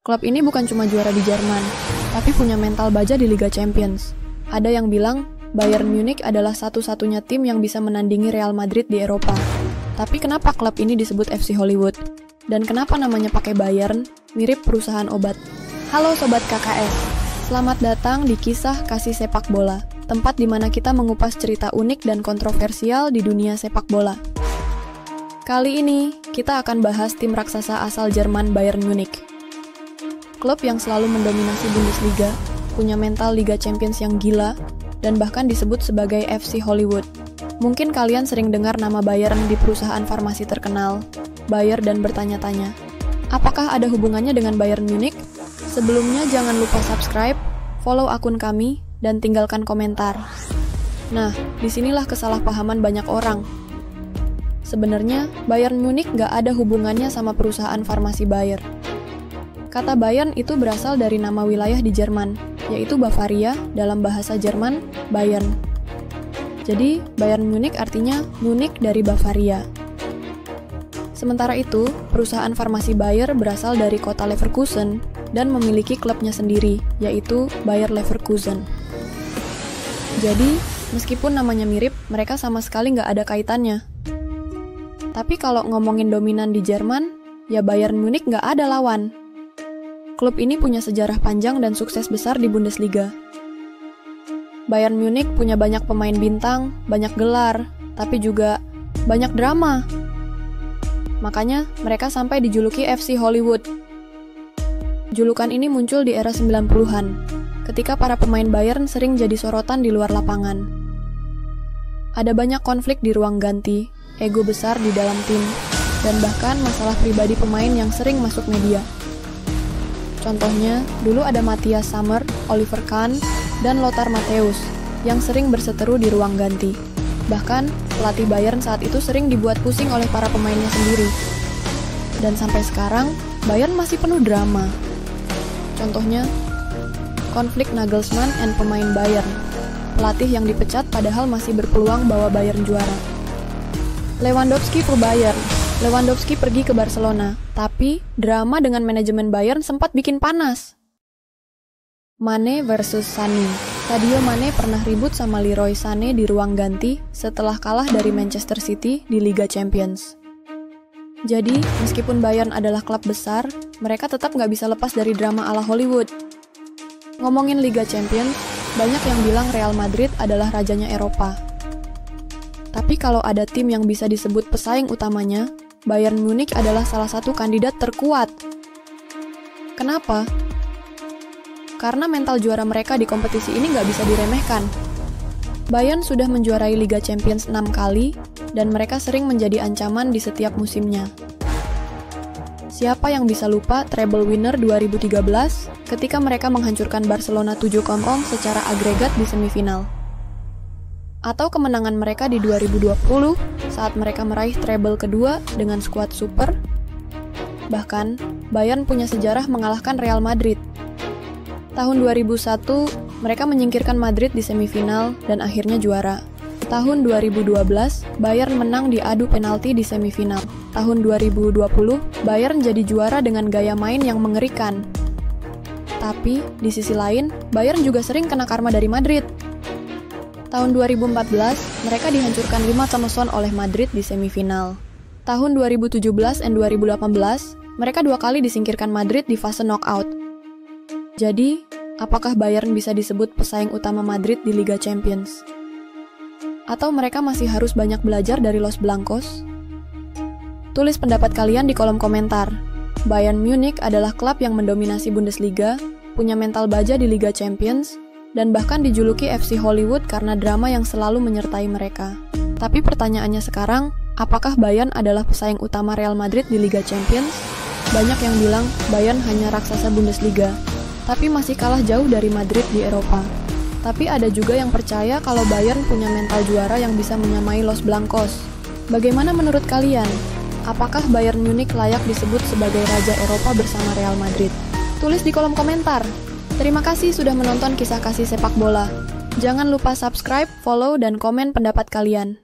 Klub ini bukan cuma juara di Jerman, tapi punya mental baja di Liga Champions. Ada yang bilang, Bayern Munich adalah satu-satunya tim yang bisa menandingi Real Madrid di Eropa. Tapi kenapa klub ini disebut FC Hollywood? Dan kenapa namanya pakai Bayern, mirip perusahaan obat? Halo Sobat KKS, selamat datang di Kisah Kasih Sepak Bola, tempat di mana kita mengupas cerita unik dan kontroversial di dunia sepak bola. Kali ini, kita akan bahas tim raksasa asal Jerman Bayern Munich. Klub yang selalu mendominasi Bundesliga, punya mental Liga Champions yang gila, dan bahkan disebut sebagai FC Hollywood. Mungkin kalian sering dengar nama Bayern di perusahaan farmasi terkenal, Bayer, dan bertanya-tanya, apakah ada hubungannya dengan Bayern Munich? Sebelumnya jangan lupa subscribe, follow akun kami, dan tinggalkan komentar. Nah, disinilah kesalahpahaman banyak orang. Sebenarnya, Bayern Munich nggak ada hubungannya sama perusahaan farmasi Bayer. Kata Bayern itu berasal dari nama wilayah di Jerman, yaitu Bavaria, dalam bahasa Jerman, Bayern. Jadi, Bayern Munich artinya Munich dari Bavaria. Sementara itu, perusahaan farmasi Bayer berasal dari kota Leverkusen dan memiliki klubnya sendiri, yaitu Bayer Leverkusen. Jadi, meskipun namanya mirip, mereka sama sekali nggak ada kaitannya. Tapi kalau ngomongin dominan di Jerman, ya Bayern Munich nggak ada lawan. Klub ini punya sejarah panjang dan sukses besar di Bundesliga. Bayern Munich punya banyak pemain bintang, banyak gelar, tapi juga banyak drama. Makanya, mereka sampai dijuluki FC Hollywood. Julukan ini muncul di era 90-an, ketika para pemain Bayern sering jadi sorotan di luar lapangan. Ada banyak konflik di ruang ganti, ego besar di dalam tim, dan bahkan masalah pribadi pemain yang sering masuk media. Contohnya, dulu ada Matthias Sammer, Oliver Kahn, dan Lothar Matthäus yang sering berseteru di ruang ganti. Bahkan, pelatih Bayern saat itu sering dibuat pusing oleh para pemainnya sendiri. Dan sampai sekarang, Bayern masih penuh drama. Contohnya, konflik Nagelsmann and pemain Bayern. Pelatih yang dipecat padahal masih berpeluang bawa Bayern juara. Lewandowski pro Bayern. Lewandowski pergi ke Barcelona, tapi drama dengan manajemen Bayern sempat bikin panas. Mane versus Sané. Sadio Mane pernah ribut sama Leroy Sané di ruang ganti setelah kalah dari Manchester City di Liga Champions. Jadi, meskipun Bayern adalah klub besar, mereka tetap nggak bisa lepas dari drama ala Hollywood. Ngomongin Liga Champions, banyak yang bilang Real Madrid adalah rajanya Eropa. Tapi kalau ada tim yang bisa disebut pesaing utamanya, Bayern Munich adalah salah satu kandidat terkuat. Kenapa? Karena mental juara mereka di kompetisi ini nggak bisa diremehkan. Bayern sudah menjuarai Liga Champions 6 kali, dan mereka sering menjadi ancaman di setiap musimnya. Siapa yang bisa lupa treble winner 2013 ketika mereka menghancurkan Barcelona 7-0 secara agregat di semifinal? Atau kemenangan mereka di 2020 saat mereka meraih treble kedua dengan skuad super. Bahkan, Bayern punya sejarah mengalahkan Real Madrid. Tahun 2001, mereka menyingkirkan Madrid di semifinal dan akhirnya juara. Tahun 2012, Bayern menang di adu penalti di semifinal. Tahun 2020, Bayern jadi juara dengan gaya main yang mengerikan. Tapi, di sisi lain, Bayern juga sering kena karma dari Madrid. Tahun 2014, mereka dihancurkan 5-0 oleh Madrid di semifinal. Tahun 2017 dan 2018, mereka 2 kali disingkirkan Madrid di fase knockout. Jadi, apakah Bayern bisa disebut pesaing utama Madrid di Liga Champions? Atau mereka masih harus banyak belajar dari Los Blancos? Tulis pendapat kalian di kolom komentar. Bayern Munich adalah klub yang mendominasi Bundesliga, punya mental baja di Liga Champions, dan bahkan dijuluki FC Hollywood karena drama yang selalu menyertai mereka. Tapi pertanyaannya sekarang, apakah Bayern adalah pesaing utama Real Madrid di Liga Champions? Banyak yang bilang Bayern hanya raksasa Bundesliga, tapi masih kalah jauh dari Madrid di Eropa. Tapi ada juga yang percaya kalau Bayern punya mental juara yang bisa menyamai Los Blancos. Bagaimana menurut kalian? Apakah Bayern Munich layak disebut sebagai raja Eropa bersama Real Madrid? Tulis di kolom komentar. Terima kasih sudah menonton Kisah Kasih Sepak Bola. Jangan lupa subscribe, follow, dan komen pendapat kalian.